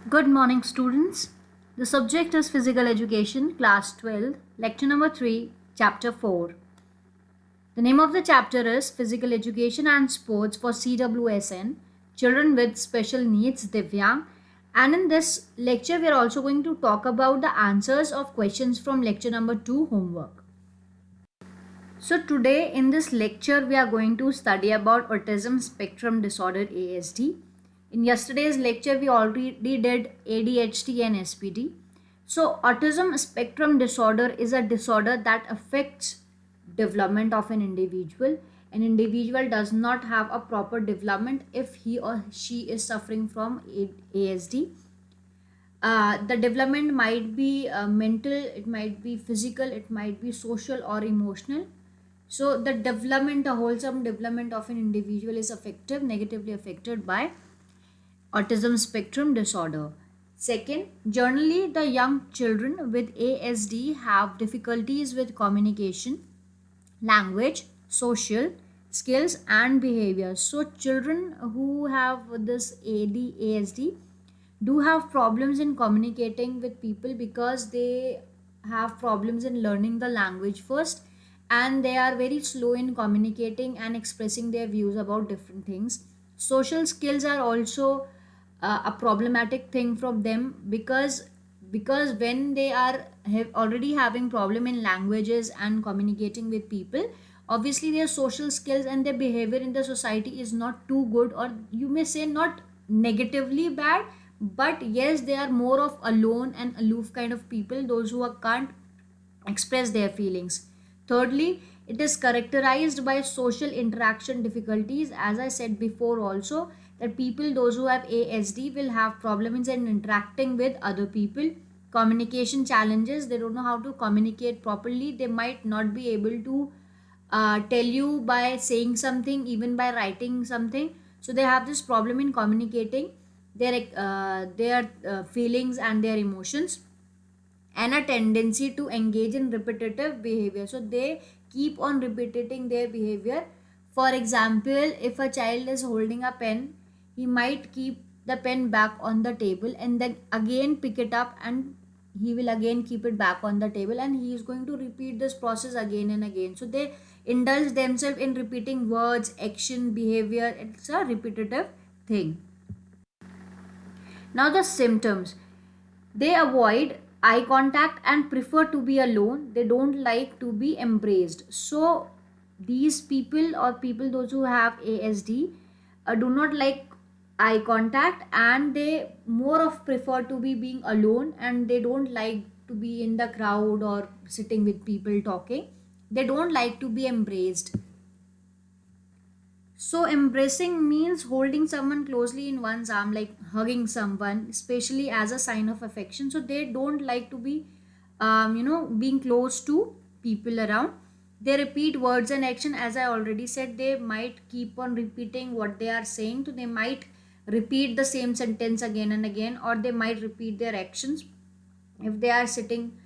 Good morning, students. The subject is Physical Education, Class 12, Lecture number 3, Chapter 4. The name of the chapter is Physical Education and Sports for CWSN, Children with Special Needs, Divyang. And in this lecture, we are also going to talk about the answers of questions from lecture number 2, homework. So today in this lecture we are going to study about autism spectrum disorder ASD. In yesterday's lecture we already did ADHD and SPD. So autism spectrum disorder is a disorder that affects development of an individual. An individual does not have a proper development if he or she is suffering from ASD. The development might be mental, it might be physical, it might be social or emotional. So the development, the wholesome development of an individual is negatively affected by autism spectrum disorder. Second, generally the young children with ASD have difficulties with communication, language, social skills and behavior. So children who have this ASD do have problems in communicating with people because they have problems in learning the language first, and they are very slow in communicating and expressing their views about different things. Social skills are also a problematic thing from them because when they are already having problem in languages and communicating with people, obviously their social skills and their behavior in the society is not too good, or you may say not negatively bad, but yes, they are more of alone and aloof kind of people, those who can't express their feelings. Thirdly, it is characterized by social interaction difficulties. As I said before, also that people, those who have ASD, will have problems in interacting with other people. Communication challenges, they don't know how to communicate properly. They might not be able to tell you by saying something, even by writing something. So they have this problem in communicating their feelings and their emotions, and a tendency to engage in repetitive behavior. So they keep on repeating their behavior. For example, if a child is holding a pen, he might keep the pen back on the table and then again pick it up, and he will again keep it back on the table, and he is going to repeat this process again and again. So they indulge themselves in repeating words, action, behavior. It's a repetitive thing. Now the symptoms: they avoid eye contact and prefer to be alone. They don't like to be embraced. So these people, or people those who have ASD, do not like eye contact, and they more of prefer to be being alone, and they don't like to be in the crowd or sitting with people talking. They don't like to be embraced. So, embracing means holding someone closely in one's arm, like hugging someone, especially as a sign of affection. So, they don't like to be, being close to people around. They repeat words and action. As I already said, they might keep on repeating what they are saying. So, they might repeat the same sentence again and again, or they might repeat their actions. If they are sitting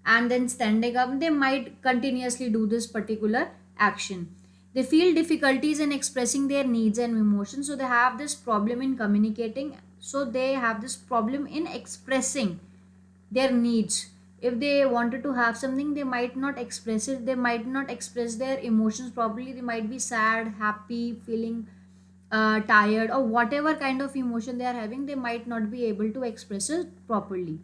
and then standing up, they might continuously do this particular action. They feel difficulties in expressing their needs and emotions, so they have this problem in communicating, so they have this problem in expressing their needs. If they wanted to have something, they might not express it, they might not express their emotions properly. They might be sad, happy, feeling tired, or whatever kind of emotion they are having, they might not be able to express it properly.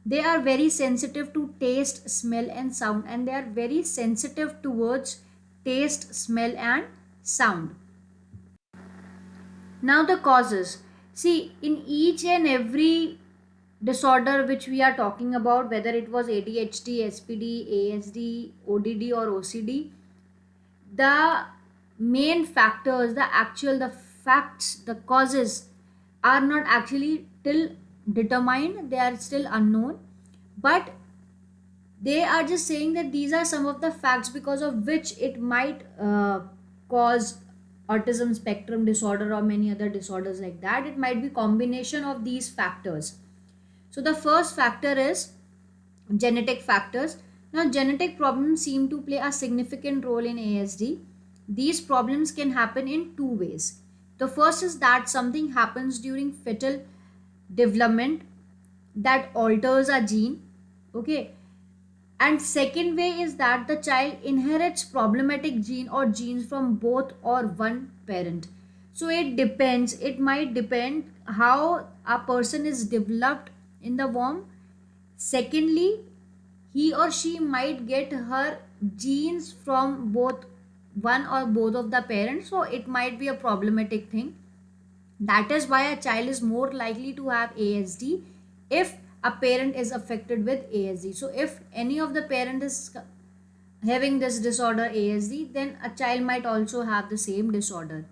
They are very sensitive to taste, smell and sound, and they are very sensitive towards taste, smell and sound. Now the causes. See, in each and every disorder which we are talking about, whether it was ADHD, SPD, ASD, ODD or OCD, the main factors, the facts, the causes are not actually till determined, they are still unknown, but they are just saying that these are some of the facts because of which it might cause autism spectrum disorder or many other disorders like that. It might be combination of these factors. So the first factor is genetic factors. Now genetic problems seem to play a significant role in ASD. These problems can happen in two ways. The first is that something happens during fetal development that alters a gene. Okay. And second way is that the child inherits problematic gene or genes from both or one parent. So it depends, it might depend how a person is developed in the womb. Secondly, he or she might get her genes from both one or both of the parents, so it might be a problematic thing. That is why a child is more likely to have ASD if a parent is affected with ASD. So if any of the parent is having this disorder ASD, then a child might also have the same disorder.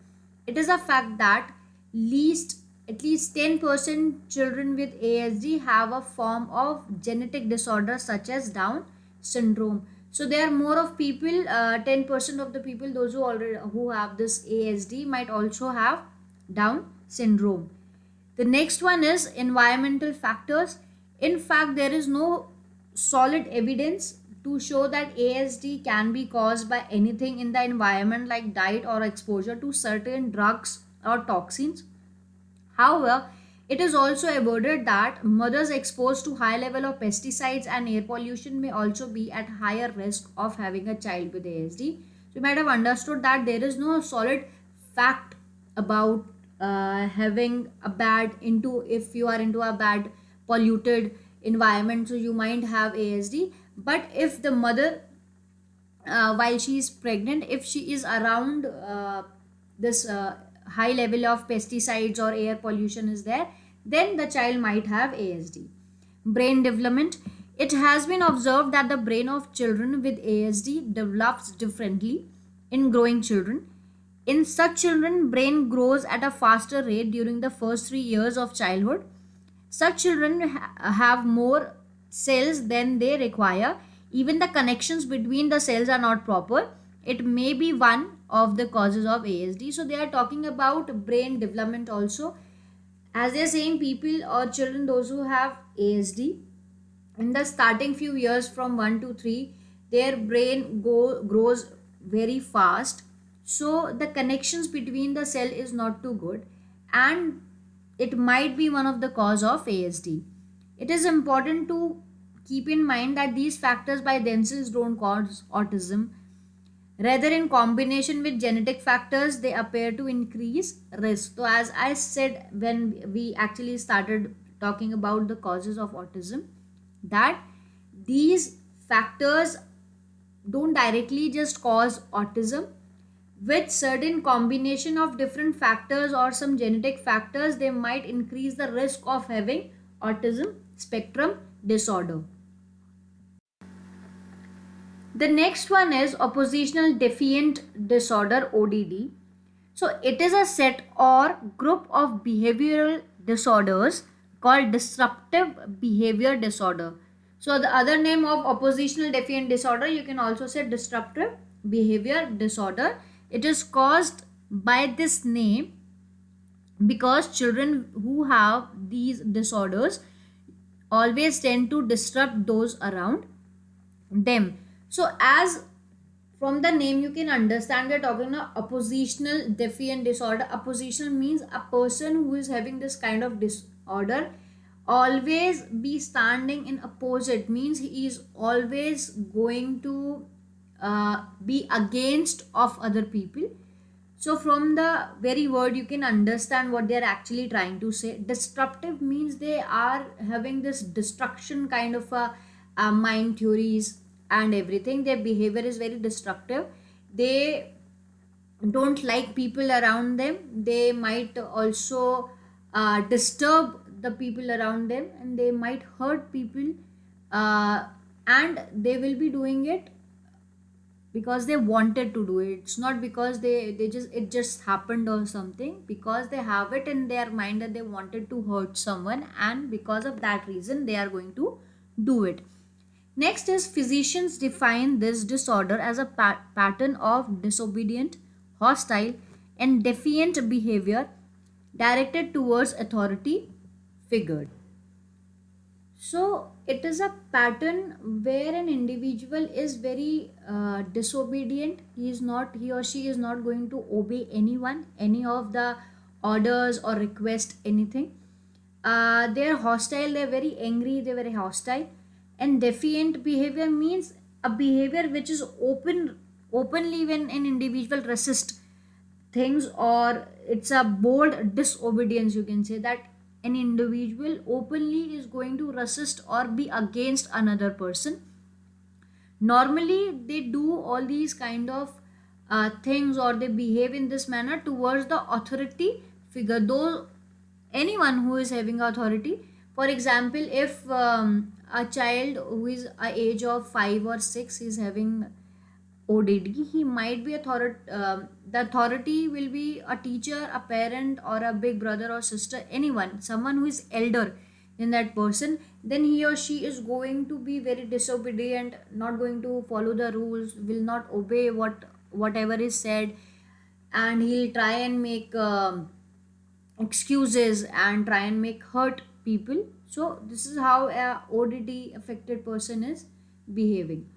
It is a fact that least at least 10% children with ASD have a form of genetic disorder such as Down syndrome. So there are more of people, 10% of the people, those who have this ASD might also have Down syndrome. The next one is environmental factors. In fact, there is no solid evidence to show that ASD can be caused by anything in the environment like diet or exposure to certain drugs or toxins. However, it is also avoided that mothers exposed to high level of pesticides and air pollution may also be at higher risk of having a child with ASD. So you might have understood that there is no solid fact about having a bad into if you are into a bad polluted environment, so you might have ASD. But if the mother while she is pregnant, if she is around this high level of pesticides or air pollution is there, then the child might have ASD. Brain development. It has been observed that the brain of children with ASD develops differently in growing children. In such children, brain grows at a faster rate during the first 3 years of childhood. Such children have more cells than they require. Even the connections between the cells are not proper. It may be one of the causes of ASD. So they are talking about brain development also. As they are saying, people or children, those who have ASD, in the starting few years from 1 to 3, their brain grows very fast. So the connections between the cell is not too good, and it might be one of the cause of ASD. It is important to keep in mind that these factors by themselves don't cause autism. Rather, in combination with genetic factors, they appear to increase risk. So, as I said when we actually started talking about the causes of autism, that these factors don't directly just cause autism. With certain combination of different factors or some genetic factors, they might increase the risk of having autism spectrum disorder. The next one is oppositional defiant disorder, ODD. So it is a set or group of behavioral disorders called disruptive behavior disorder. So the other name of oppositional defiant disorder, you can also say disruptive behavior disorder. It is caused by this name because children who have these disorders always tend to disrupt those around them. So as from the name you can understand, we're talking about oppositional defiant disorder. Oppositional means a person who is having this kind of disorder always be standing in opposite, means he is always going to be against of other people. So from the very word you can understand what they are actually trying to say. Disruptive means they are having this destruction kind of a mind theories and everything. Their behavior is very destructive. They don't like people around them. They might also disturb the people around them, and they might hurt people, and they will be doing it because they wanted to do it. It's not because they just it just happened or something, because they have it in their mind that they wanted to hurt someone, and because of that reason they are going to do it. Next is physicians define this disorder as a pattern of disobedient, hostile, and defiant behavior directed towards authority figure. So it is a pattern where an individual is very disobedient. He or she is not going to obey anyone, any of the orders or request anything. They're hostile, they're very angry, they're very hostile. And defiant behavior means a behavior which is openly when an individual resists things, or it's a bold disobedience. You can say that an individual openly is going to resist or be against another person. Normally they do all these kind of things, or they behave in this manner towards the authority figure, though anyone who is having authority. For example, if a child who is a age of 5 or 6 is having ODD, he might be the authority will be a teacher, a parent, or a big brother or sister, anyone, someone who is elder than that person. Then he or she is going to be very disobedient, not going to follow the rules, will not obey whatever is said, and he'll try and make excuses and try and make hurt people. So this is how a ODD affected person is behaving.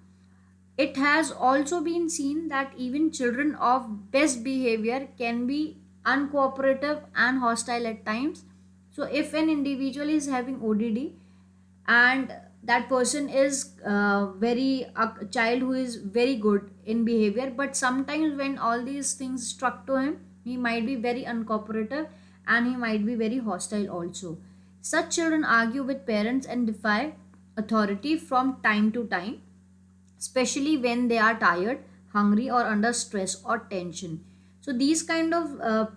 It has also been seen that even children of best behavior can be uncooperative and hostile at times. So, if an individual is having ODD and that person is very a child who is very good in behavior, but sometimes when all these things struck to him, he might be very uncooperative and he might be very hostile also. Such children argue with parents and defy authority from time to time, especially when they are tired, hungry, or under stress or tension. So these kind of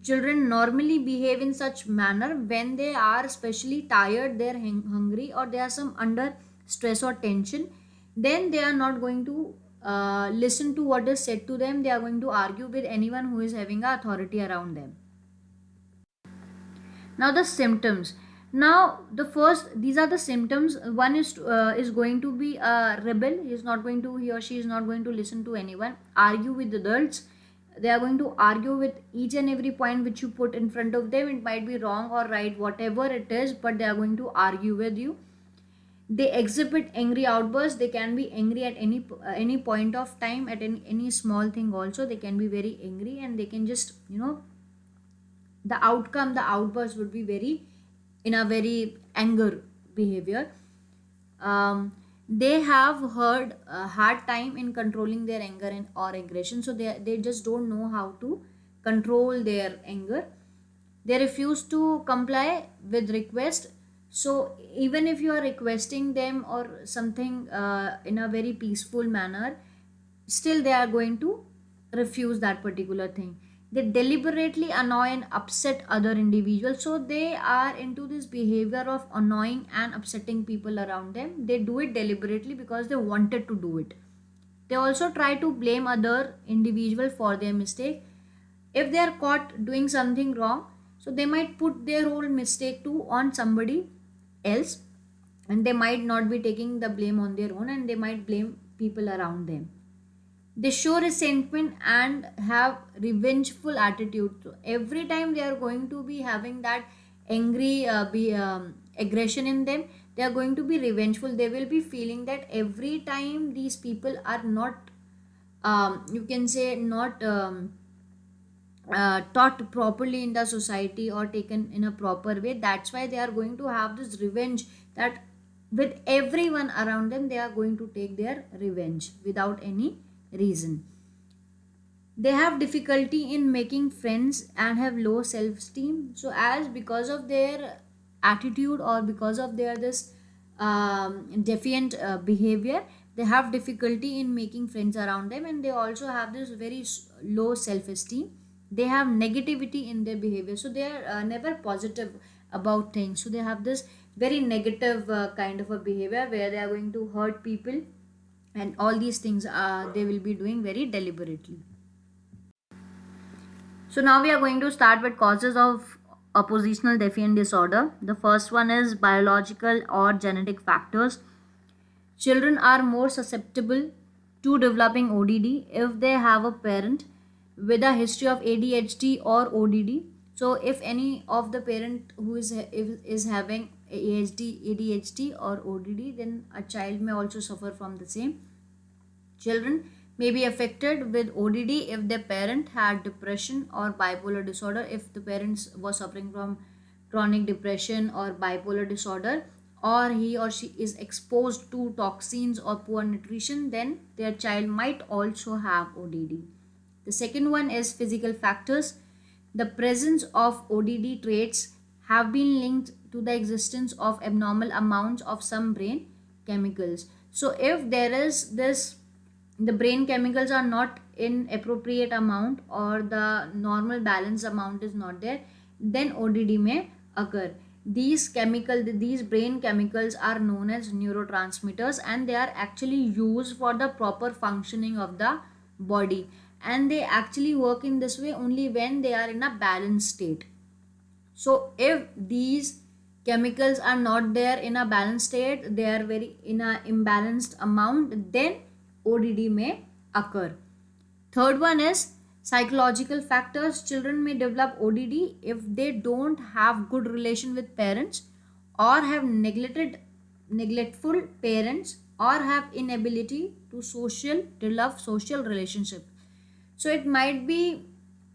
children normally behave in such manner when they are especially tired, they are hungry, or they are some under stress or tension. Then they are not going to listen to what is said to them. They are going to argue with anyone who is having authority around them. Now the symptoms. Now the first, these are the symptoms. One is going to be a rebel. He or she is not going to listen to anyone, argue with adults. They are going to argue with each and every point which you put in front of them. It might be wrong or right, whatever it is, but they are going to argue with you. They exhibit angry outbursts. They can be angry at any point of time, at any small thing also. They can be very angry, and they can just, the outburst would be very in a very anger behavior. They have heard a hard time in controlling their anger or aggression, so they just don't know how to control their anger. They refuse to comply with request. So even if you are requesting them or something in a very peaceful manner, still they are going to refuse that particular thing. They deliberately annoy and upset other individuals. So they are into this behavior of annoying and upsetting people around them. They do it deliberately because they wanted to do it. They also try to blame other individual for their mistake. If they are caught doing something wrong, so they might put their whole mistake to on somebody else, and they might not be taking the blame on their own, and they might blame people around them. They show resentment and have revengeful attitude. So every time they are going to be having that angry aggression in them, they are going to be revengeful. They will be feeling that every time these people are not, you can say, not taught properly in the society or taken in a proper way, that's why they are going to have this revenge, that with everyone around them they are going to take their revenge without any reason. They have difficulty in making friends and have low self esteem. So as because of their attitude, or because of their this defiant behavior, they have difficulty in making friends around them, and they also have this very low self esteem. They have negativity in their behavior, so they are never positive about things. So they have this very negative kind of a behavior where they are going to hurt people, and all these things they will be doing very deliberately. So now we are going to start with causes of oppositional defiant disorder. The first one is biological or genetic factors. Children are more susceptible to developing ODD if they have a parent with a history of ADHD or ODD. So if any of the parent who is having ADHD or ODD, then a child may also suffer from the same. Children may be affected with ODD if their parent had depression or bipolar disorder. If the parents were suffering from chronic depression or bipolar disorder, or he or she is exposed to toxins or poor nutrition, then their child might also have ODD. The second one is physical factors. The presence of ODD traits have been linked to the existence of abnormal amounts of some brain chemicals. So if there is this, the brain chemicals are not in appropriate amount or the normal balance amount is not there, then ODD may occur. These brain chemicals are known as neurotransmitters, and they are actually used for the proper functioning of the body, and they actually work in this way only when they are in a balanced state. So if these chemicals are not there in a balanced state, they are very in a imbalanced amount, then ODD may occur. Third one is psychological factors. Children may develop ODD if they don't have good relation with parents, or have neglectful parents, or have inability to develop social relationship. So it might be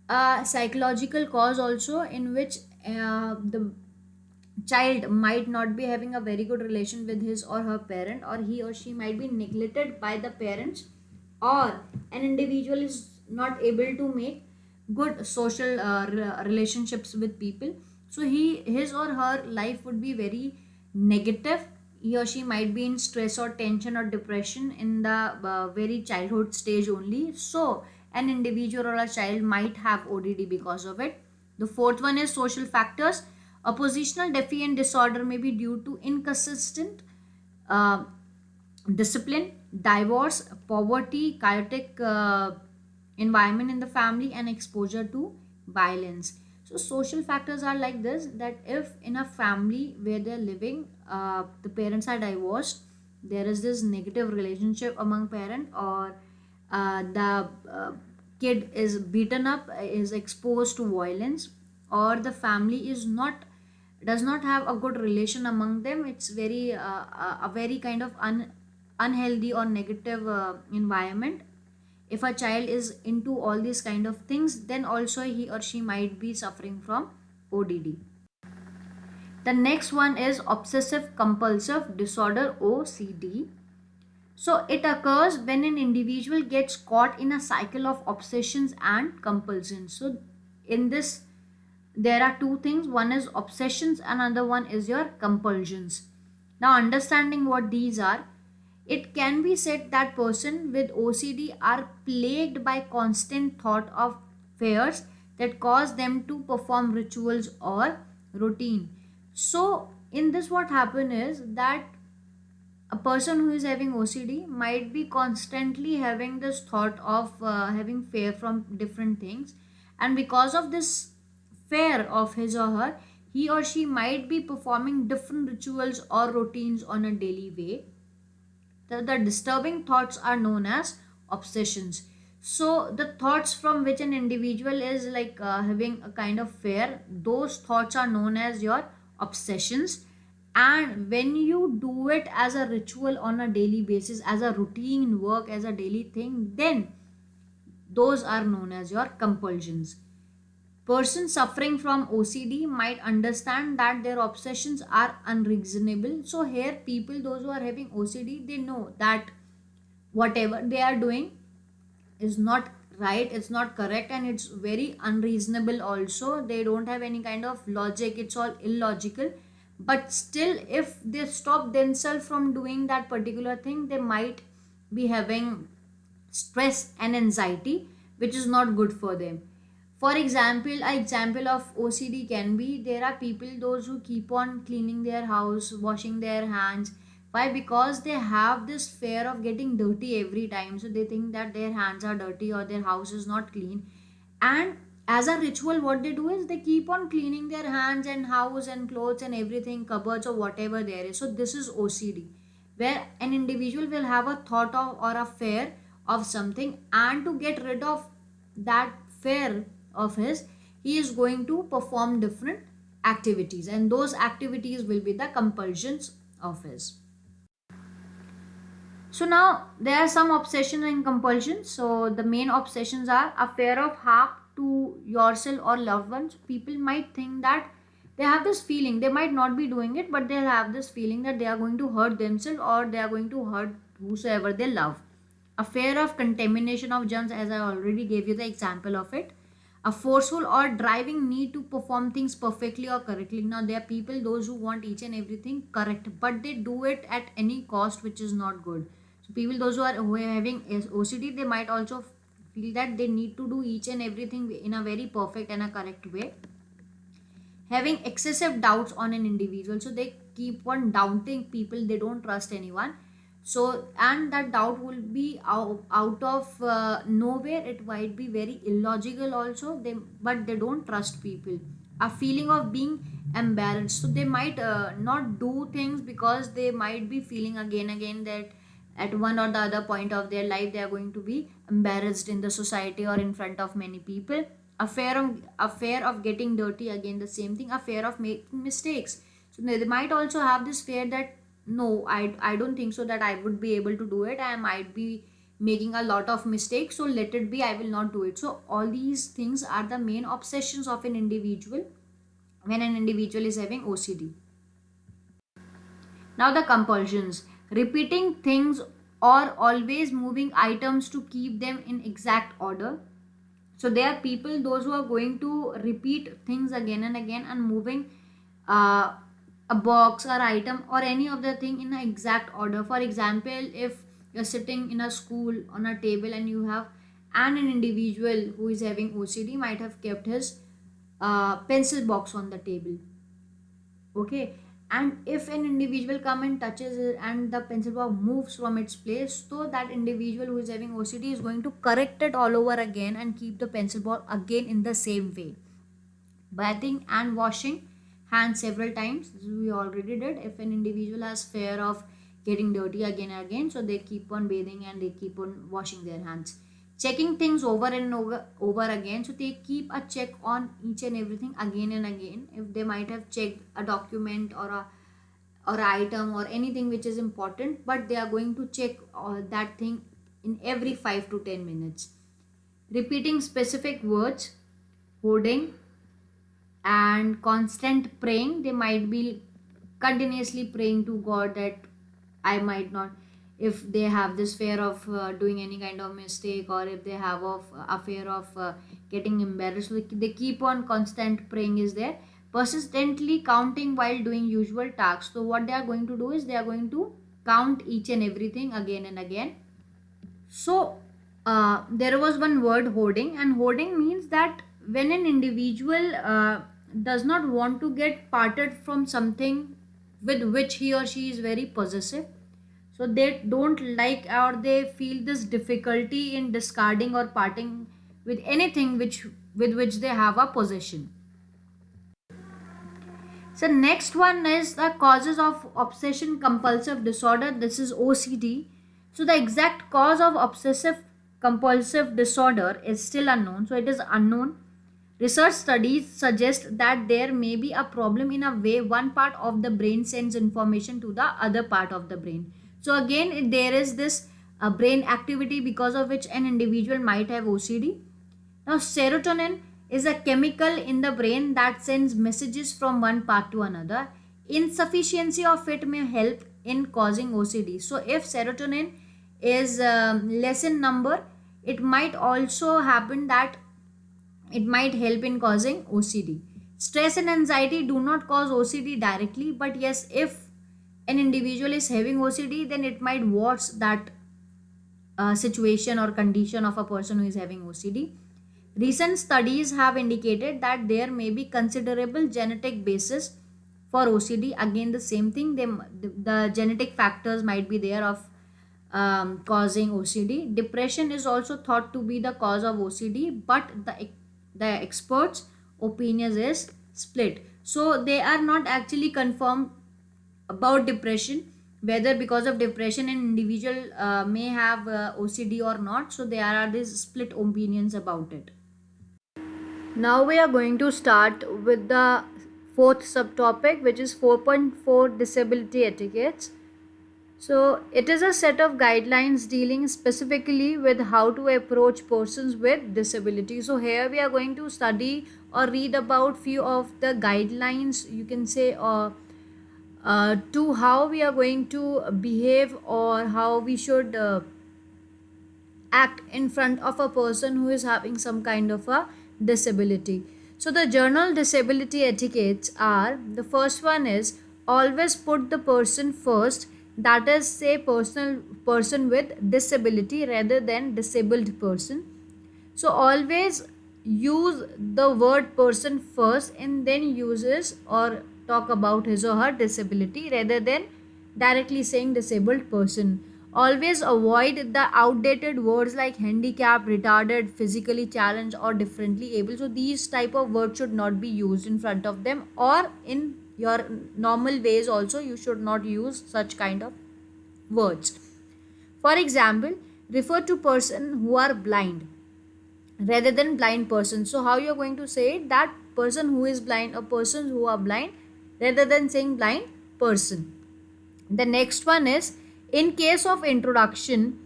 a psychological cause also, in which the child might not be having a very good relation with his or her parent, or he or she might be neglected by the parents, or an individual is not able to make good social relationships with people. So his or her life would be very negative. He or she might be in stress or tension or depression in the very childhood stage only. So an individual or a child might have ODD because of it. The fourth one is social factors. Oppositional defiant disorder may be due to inconsistent uh, discipline, divorce, poverty, chaotic environment in the family, and exposure to violence. So social factors are like this, that if in a family where they're living, the parents are divorced, there is this negative relationship among parent, or the kid is beaten up, is exposed to violence, or the family is not does not have a good relation among them, it's very a very kind of unhealthy or negative environment. If a child is into all these kind of things, then also he or she might be suffering from ODD. The next one is obsessive compulsive disorder, OCD. So it occurs when an individual gets caught in a cycle of obsessions and compulsions. So in this, there are two things. One is obsessions, another one is your compulsions. Now, understanding what these are, it can be said that person with OCD are plagued by constant thought of fears that cause them to perform rituals or routine. So in this, what happen is that a person who is having OCD might be constantly having this thought of having fear from different things, and because of this fear of his or her, he or she might be performing different rituals or routines on a daily way. The disturbing thoughts are known as obsessions. So the thoughts from which an individual is like having a kind of fear, those thoughts are known as your obsessions. And when you do it as a ritual on a daily basis, as a routine work, as a daily thing, then those are known as your compulsions. Person suffering from OCD might understand that their obsessions are unreasonable. So here people, those who are having OCD, they know that whatever they are doing is not right, it's not correct, and it's very unreasonable also. They don't have any kind of logic, it's all illogical. But still, if they stop themselves from doing that particular thing, they might be having stress and anxiety, which is not good for them. For example, an example of OCD can be, there are people those who keep on cleaning their house, washing their hands. Why? Because they have this fear of getting dirty every time. So they think that their hands are dirty or their house is not clean. And as a ritual, what they do is they keep on cleaning their hands and house and clothes and everything, cupboards or whatever there is. So this is OCD, where an individual will have a thought of or a fear of something, and to get rid of that fear of his, he is going to perform different activities, and those activities will be the compulsions of his. So now there are some obsessions and compulsions. So the main obsessions are a fear of harm to yourself or loved ones. People might think that They have this feeling, they might not be doing it, but they'll have this feeling that they are going to hurt themselves or they are going to hurt whosoever they love. A fear of contamination of germs, as I already gave you the example of it. A forceful or driving need to perform things perfectly or correctly. Now there are people, those who want each and everything correct, but they do it at any cost, which is not good. So people, those who are having OCD, they might also feel that they need to do each and everything in a very perfect and a correct way. Having excessive doubts on an individual, so they keep on doubting people, they don't trust anyone. So, and that doubt will be out of nowhere, it might be very illogical also, they, but they don't trust people. A feeling of being embarrassed, so they might not do things because they might be feeling again that at one or the other point of their life they are going to be embarrassed in the society or in front of many people. A fear of getting dirty, again the same thing, a fear of making mistakes. So they might also have this fear that no, I don't think so that I would be able to do it, I might be making a lot of mistakes, so let it be, I will not do it. So all these things are the main obsessions of an individual when an individual is having OCD. Now the compulsions, repeating things or always moving items to keep them in exact order. So there are people, those who are going to repeat things again and again and moving uh, a box or item or any of the thing in an exact order. For example, if you're sitting in a school on a table and you have an individual who is having OCD might have kept his pencil box on the table. Okay, and if an individual come and touches it and the pencil box moves from its place, so that individual who is having OCD is going to correct it all over again and keep the pencil box again in the same way. Bathing and washing hands several times, this we already did. If an individual has fear of getting dirty again and again, so they keep on bathing and they keep on washing their hands. Checking things over and over again, so they keep a check on each and everything again and again. If they might have checked a document or item or anything which is important, but they are going to check that thing in every 5 to 10 minutes. Repeating specific words, hoarding, and constant praying, they might be continuously praying to God that I might not, if they have this fear of doing any kind of mistake, or if they have a fear of getting embarrassed, so they keep on constant praying is there. Persistently counting while doing usual tasks, so what they are going to do is they are going to count each and everything again and again. So there was one word, hoarding, and hoarding means that when an individual does not want to get parted from something with which he or she is very possessive, so they don't like or they feel this difficulty in discarding or parting with anything with which they have a possession. So next one is the causes of obsession compulsive disorder. This is OCD. So the exact cause of obsessive compulsive disorder is still unknown. So it is unknown. Research studies suggest that there may be a problem in a way one part of the brain sends information to the other part of the brain. So again, there is this brain activity because of which an individual might have OCD. Now, serotonin is a chemical in the brain that sends messages from one part to another. Insufficiency of it may help in causing OCD. So, if serotonin is less in number, it might also happen that it might help in causing OCD. Stress and anxiety do not cause OCD directly, but yes, if an individual is having OCD, then it might worse that situation or condition of a person who is having OCD. Recent studies have indicated that there may be considerable genetic basis for OCD. Again, the same thing, the genetic factors might be there of causing OCD. Depression is also thought to be the cause of OCD, but the experts' opinions is split. So they are not actually confirmed about depression, whether because of depression an individual may have OCD or not. So there are these split opinions about it. Now we are going to start with the fourth subtopic, which is 4.4 disability etiquettes. So it is a set of guidelines dealing specifically with how to approach persons with disability. So here we are going to study or read about few of the guidelines, you can say, to how we are going to behave or how we should act in front of a person who is having some kind of a disability. So the journal disability etiquettes are, the first one is always put the person first, that is say personal person with disability rather than disabled person. So always use the word person first and then uses or talk about his or her disability rather than directly saying disabled person. Always avoid the outdated words like handicapped, retarded, physically challenged or differently able. So these type of words should not be used in front of them, or in your normal ways also you should not use such kind of words. For example, refer to person who are blind rather than blind person. So how you are going to say it? That person who is blind or persons who are blind rather than saying blind person. The next one is, in case of introduction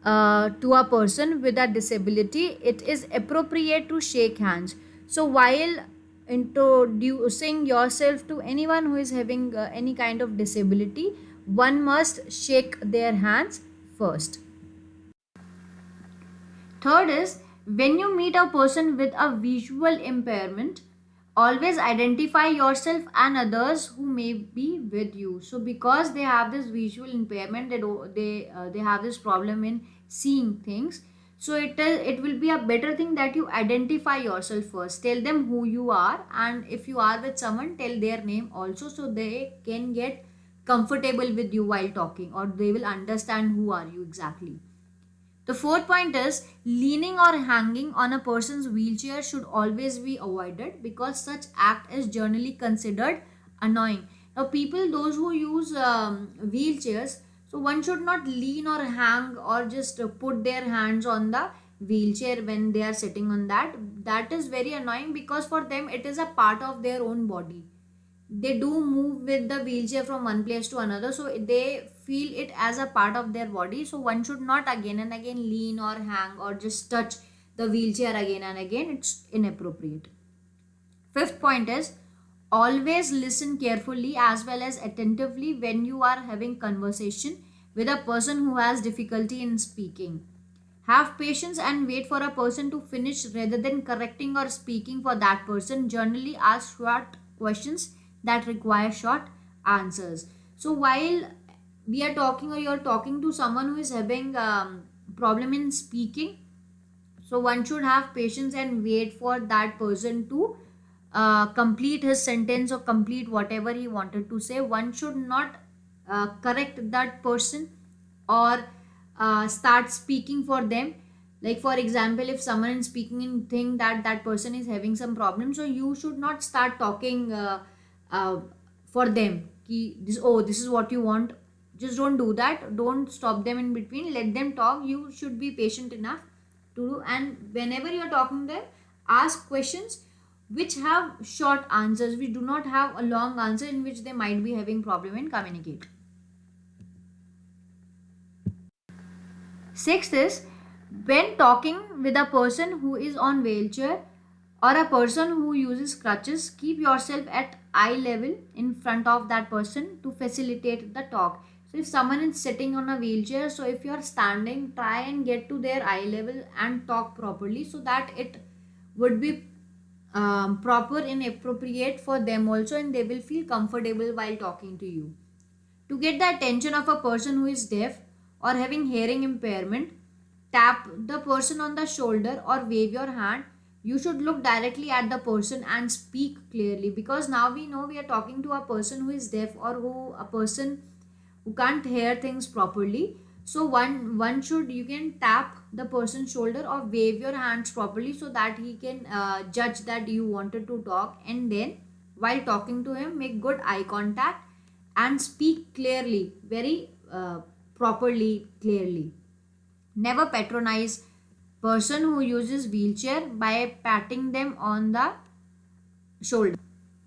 to a person with a disability, it is appropriate to shake hands. So while introducing yourself to anyone who is having any kind of disability, one must shake their hands first. Third is, when you meet a person with a visual impairment, always identify yourself and others who may be with you. So because they have this visual impairment, they have this problem in seeing things. So it will be a better thing that you identify yourself first. Tell them who you are, and if you are with someone, tell their name also, so they can get comfortable with you while talking, or they will understand who are you exactly. The fourth point is, leaning or hanging on a person's wheelchair should always be avoided because such act is generally considered annoying. Now, people, those who use wheelchairs, so one should not lean or hang or just put their hands on the wheelchair when they are sitting on that. That is very annoying because for them it is a part of their own body. They do move with the wheelchair from one place to another, so they feel it as a part of their body. So one should not again and again lean or hang or just touch the wheelchair again and again. It's inappropriate. Fifth point is, always listen carefully as well as attentively when you are having conversation with a person who has difficulty in speaking. Have patience and wait for a person to finish rather than correcting or speaking for that person. Generally ask short questions that require short answers. So while we are talking or you're talking to someone who is having problem in speaking, so one should have patience and wait for that person to complete his sentence or complete whatever he wanted to say. One should not correct that person or start speaking for them. Like for example, if someone is speaking and think that that person is having some problem, so you should not start talking uh, for them ki this, oh, this is what you want. Just don't do that. Don't stop them in between. Let them talk. You should be patient enough to do. And whenever you are talking to them, ask questions which have short answers. We do not have a long answer in which they might be having problem in communicate. Sixth is, when talking with a person who is on wheelchair or a person who uses crutches, keep yourself at eye level in front of that person to facilitate the talk. So if someone is sitting on a wheelchair, so if you are standing, try and get to their eye level and talk properly so that it would be proper and appropriate for them also, and they will feel comfortable while talking to you. To get the attention of a person who is deaf or having hearing impairment, tap the person on the shoulder or wave your hand. You should look directly at the person and speak clearly, because now we know we are talking to a person who is deaf or who a person who can't hear things properly. So one should, you can tap the person's shoulder or wave your hands properly so that he can judge that you wanted to talk, and then while talking to him, make good eye contact and speak clearly, very properly, clearly. Never patronize person who uses wheelchair by patting them on the shoulder.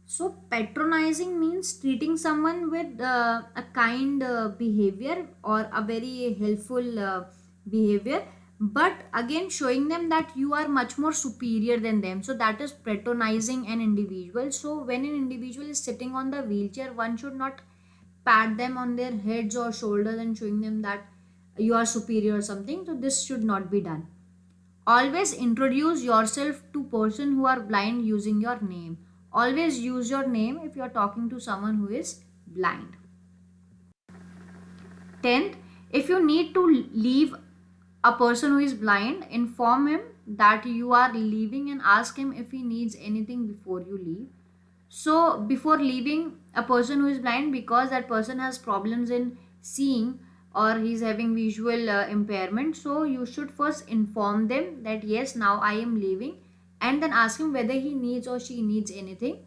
So patronizing means treating someone with a kind behavior or a very helpful behavior, but again showing them that you are much more superior than them. So that is patronizing an individual. So when an individual is sitting on the wheelchair, one should not pat them on their heads or shoulders and showing them that you are superior or something. So this should not be done. Always introduce yourself to person who are blind using your name. Always use your name if you are talking to someone who is blind. 10th, if you need to leave a person who is blind, inform him that you are leaving and ask him if he needs anything before you leave. So before leaving a person who is blind, because that person has problems in seeing or he's having visual impairment, so you should first inform them that yes, now I am leaving, and then ask him whether he needs or she needs anything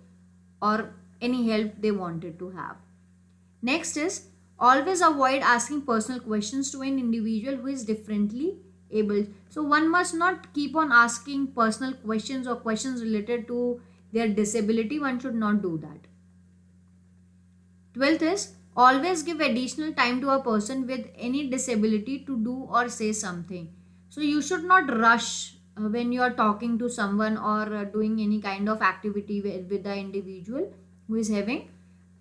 or any help they wanted to have. Next is always avoid asking personal questions to an individual who is differently able. So one must not keep on asking personal questions or questions related to their disability. One should not do that. 12th is always give additional time to a person with any disability to do or say something. So you should not rush when you are talking to someone or doing any kind of activity with the individual who is having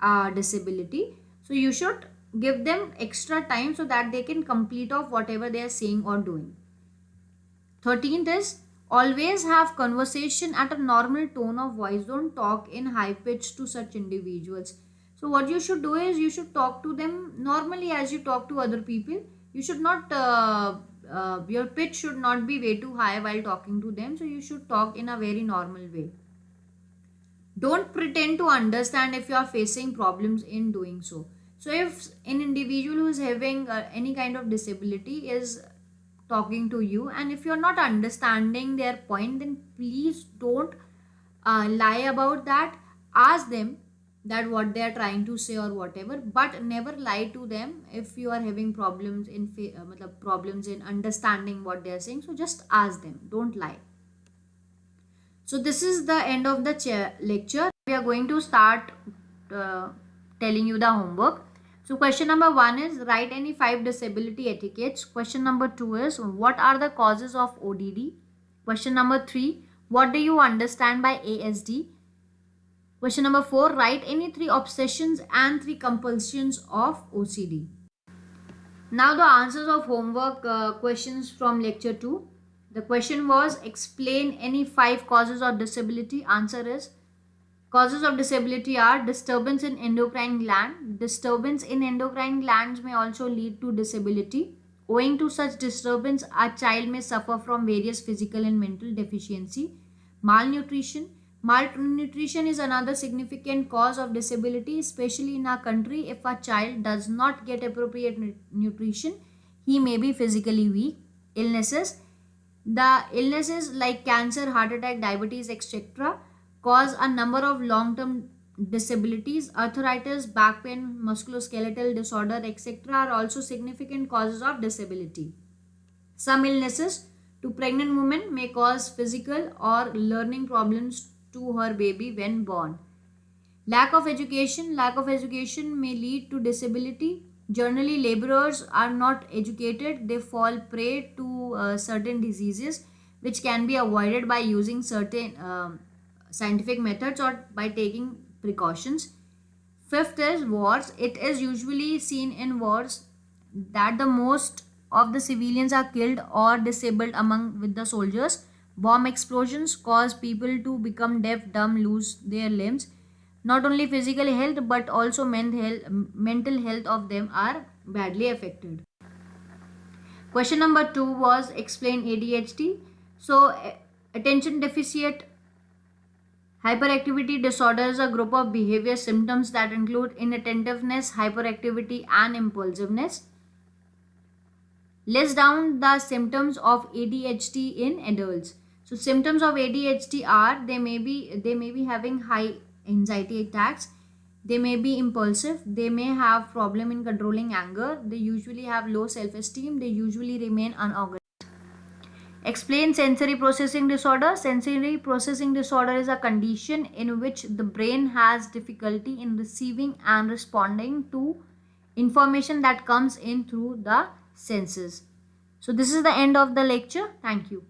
a disability. So you should give them extra time so that they can complete off whatever they are saying or doing. 13th is always have conversation at a normal tone of voice. Don't talk in high pitch to such individuals. So what you should do is you should talk to them normally as you talk to other people. You should not your pitch should not be way too high while talking to them. So you should talk in a very normal way. Don't pretend to understand if you are facing problems in doing so. So if an individual who is having any kind of disability is talking to you, and if you're not understanding their point, then please don't lie about that. Ask them that what they are trying to say or whatever, but never lie to them if you are having problems in problems in understanding what they are saying. So just ask them, don't lie. So this is the end of the lecture. We are going to start telling you the homework. So question number 1 is write any 5 disability etiquettes. Question number 2 is what are the causes of ODD? Question number 3, what do you understand by ASD? Question number 4, write any 3 obsessions and 3 compulsions of OCD. Now the answers of homework questions from lecture 2. The question was explain any 5 causes of disability. Answer is causes of disability are disturbance in endocrine gland. Disturbance in endocrine glands may also lead to disability. Owing to such disturbance, a child may suffer from various physical and mental deficiency. Malnutrition. Malnutrition is another significant cause of disability, especially in our country. If a child does not get appropriate nutrition, he may be physically weak. Illnesses. The illnesses like cancer, heart attack, diabetes, etc. cause a number of long-term disabilities. Arthritis, back pain, musculoskeletal disorder, etc. are also significant causes of disability. Some illnesses to pregnant women may cause physical or learning problems to her baby when born. Lack of education. Lack of education may lead to disability. Generally, laborers are not educated. They fall prey to certain diseases which can be avoided by using certain scientific methods or by taking precautions. Fifth is wars. It is usually seen in wars that the most of the civilians are killed or disabled among with the soldiers. Bomb explosions cause people to become deaf, dumb, lose their limbs. Not only physical health but also mental health of them are badly affected. Question number 2 was explain ADHD. So attention deficit hyperactivity disorder is a group of behavior symptoms that include inattentiveness, hyperactivity and impulsiveness. List down the symptoms of ADHD in adults. So symptoms of ADHD are they may be having high anxiety attacks, they may be impulsive, they may have problem in controlling anger, they usually have low self-esteem, they usually remain unorganized. Explain sensory processing disorder. Sensory processing disorder is a condition in which the brain has difficulty in receiving and responding to information that comes in through the senses. So this is the end of the lecture. Thank you.